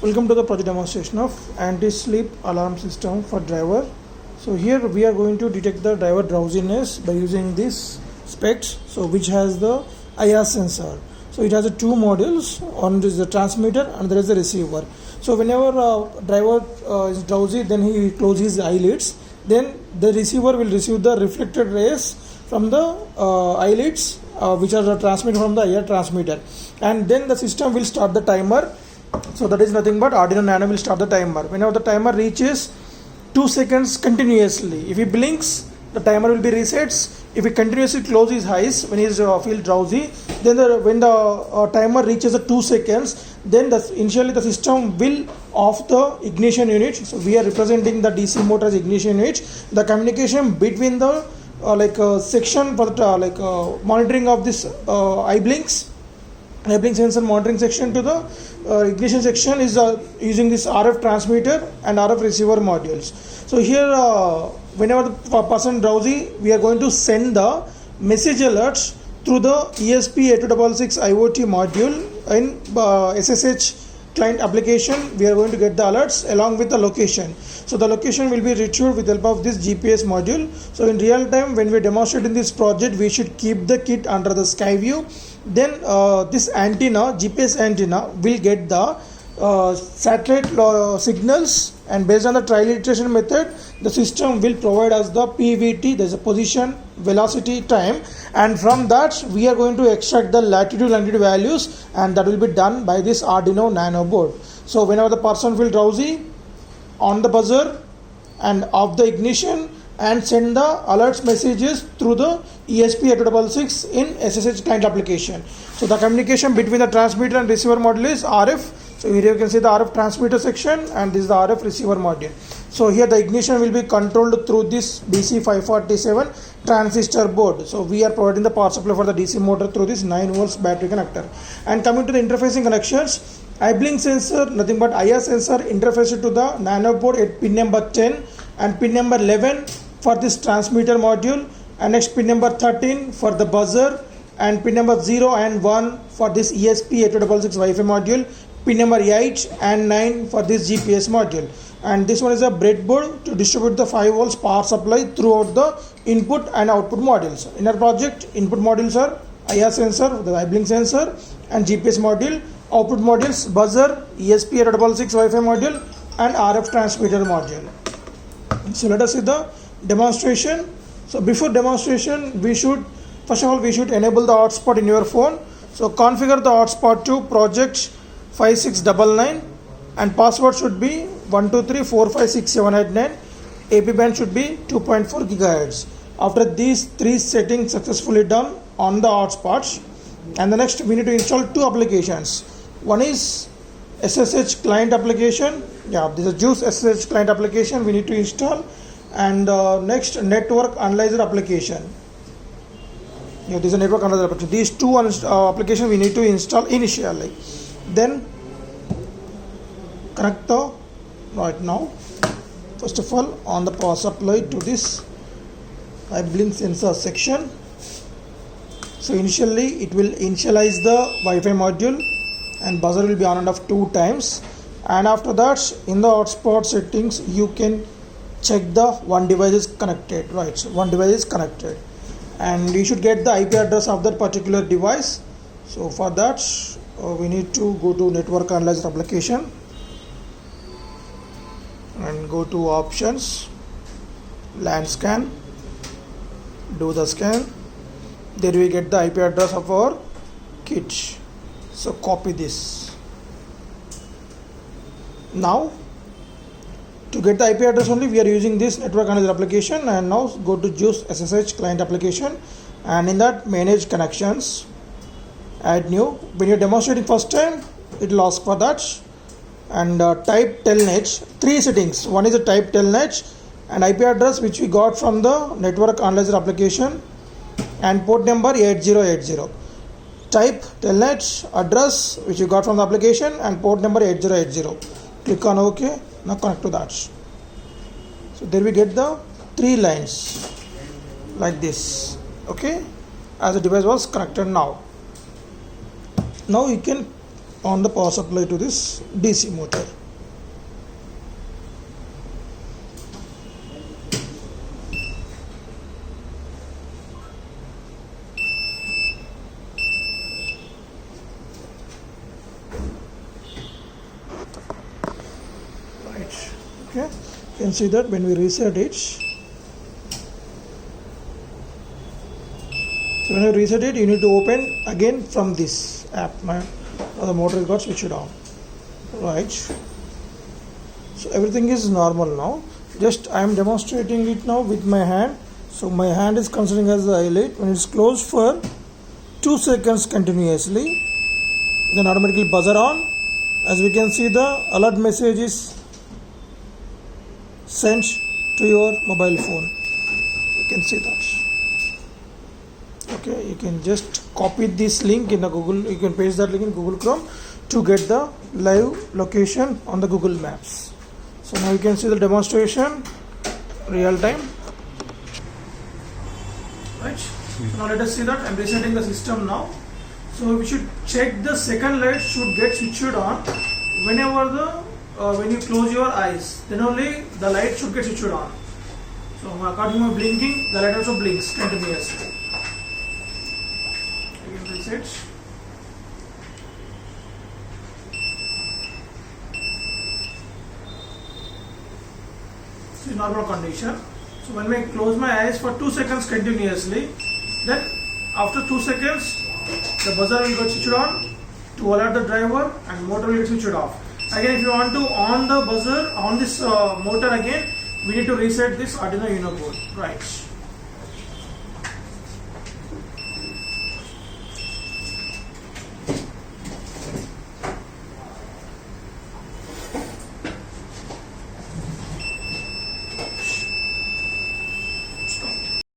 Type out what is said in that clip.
Welcome to the project demonstration of anti-sleep alarm system for driver. So here we are going to detect the driver drowsiness by using this specs, so which has the IR sensor. So it has two modules. One is the transmitter and there is the receiver. So whenever driver is drowsy, then he closes his eyelids. Then the receiver will receive the reflected rays from the eyelids, which are transmitted from the IR transmitter, and then the system will start the timer. So that is nothing but Arduino Nano will start the timer. Whenever the timer reaches 2 seconds continuously, if he blinks, the timer will be resets. If he continuously closes his eyes when he is feel drowsy, then when the timer reaches the 2 seconds, then initially the system will off the ignition unit. So we are representing the DC motor as ignition unit. The communication between the section for the monitoring of this eye blinks sensor monitoring section to the ignition section is using this RF transmitter and RF receiver modules. So here whenever the person drowsy, we are going to send the message alerts through the ESP8266 IoT module in SSH client application. We are going to get the alerts along with the location. So the location will be retrieved with the help of this GPS module. So in real time, when we demonstrate in this project, we should keep the kit under the sky view. Then this antenna, GPS antenna, will get the satellite signals, and based on the trial iteration method, the system will provide us the PVT, there's a position, velocity, time, and from that we are going to extract the latitude, longitude values, and that will be done by this Arduino Nano board. So whenever the person feels drowsy, on the buzzer and off the ignition, and send the alerts messages through the ESP8266 in SSH client application. So the communication between the transmitter and receiver module is RF. So here you can see the RF transmitter section, and this is the RF receiver module. So here the ignition will be controlled through this BC547 transistor board. So we are providing the power supply for the DC motor through this 9 volts battery connector. And coming to the interfacing connections, iBlink sensor, nothing but IR sensor interfaced to the Nano board at pin number 10 and pin number 11 for this transmitter module, and next pin number 13 for the buzzer, and pin number 0 and 1 for this ESP8266 Wi-Fi module, pin number 8 and 9 for this GPS module. And this one is a breadboard to distribute the 5 volts power supply throughout the input and output modules. In our project, input modules are IR sensor, the iBlink sensor, and GPS module. Output modules, buzzer, ESP8266 Wi-Fi module, and RF transmitter module. So let us see the demonstration. So before demonstration, we should enable the hotspot in your phone. So configure the hotspot to project 5699, and password should be 123456789. AP band should be 2.4 GHz. After these 3 settings successfully done on the hotspots, and the next we need to install 2 applications. One is SSH client application. This is Juice SSH client application we need to install, and next network analyzer application. This is a network analyzer application. These 2 applications we need to install initially. Then connect the right now. First of all, on the power supply to this iBlink sensor section. So initially it will initialize the Wi-Fi module, and buzzer will be on and off 2 times. And after that, in the hotspot settings, you can check the one device is connected, right? So one device is connected, and you should get the IP address of that particular device. So for that, we need to go to network analyzer application and go to options, LAN scan, do the scan. There we get the IP address of our kit. So copy this. Now to get the IP address only, we are using this network analyzer application, and now go to Juice SSH client application, and in that manage connections, add new. When you're demonstrating first time, it will ask for that, and type telnet. 3 settings. One is a type telnet and IP address which we got from the network analyzer application, and port number 8080. Type telnet address which you got from the application and port number 8080. Click on OK. Now connect to that. So there we get the 3 lines like this. Okay, as the device was connected now. Now you can on the power supply to this DC motor. Right. Okay. You can see that when we reset it. So when you reset it, you need to open again from this app. The motor got switched on. Right. So everything is normal now. Just I am demonstrating it now with my hand. So my hand is considering as the eyelid. When it's closed for 2 seconds continuously, then automatically buzzer on. As we can see, the alert message is sent to your mobile phone. You can see that. Okay, you can just copy this link in the Google, you can paste that link in Google Chrome to get the live location on the Google Maps. So now you can see the demonstration real time. Right. So now let us see that I'm resetting the system now. So we should check the second light should get switched on whenever when you close your eyes, then only the light should get switched on. So according to my blinking, the light also blinks continuously. Again reset. So in normal condition. So when I close my eyes for 2 seconds continuously, then after 2 seconds, the buzzer will get switched on to alert the driver and motor will get switched off. Again, if you want to on the buzzer on this motor again, we need to reset this Arduino Uno board. Right.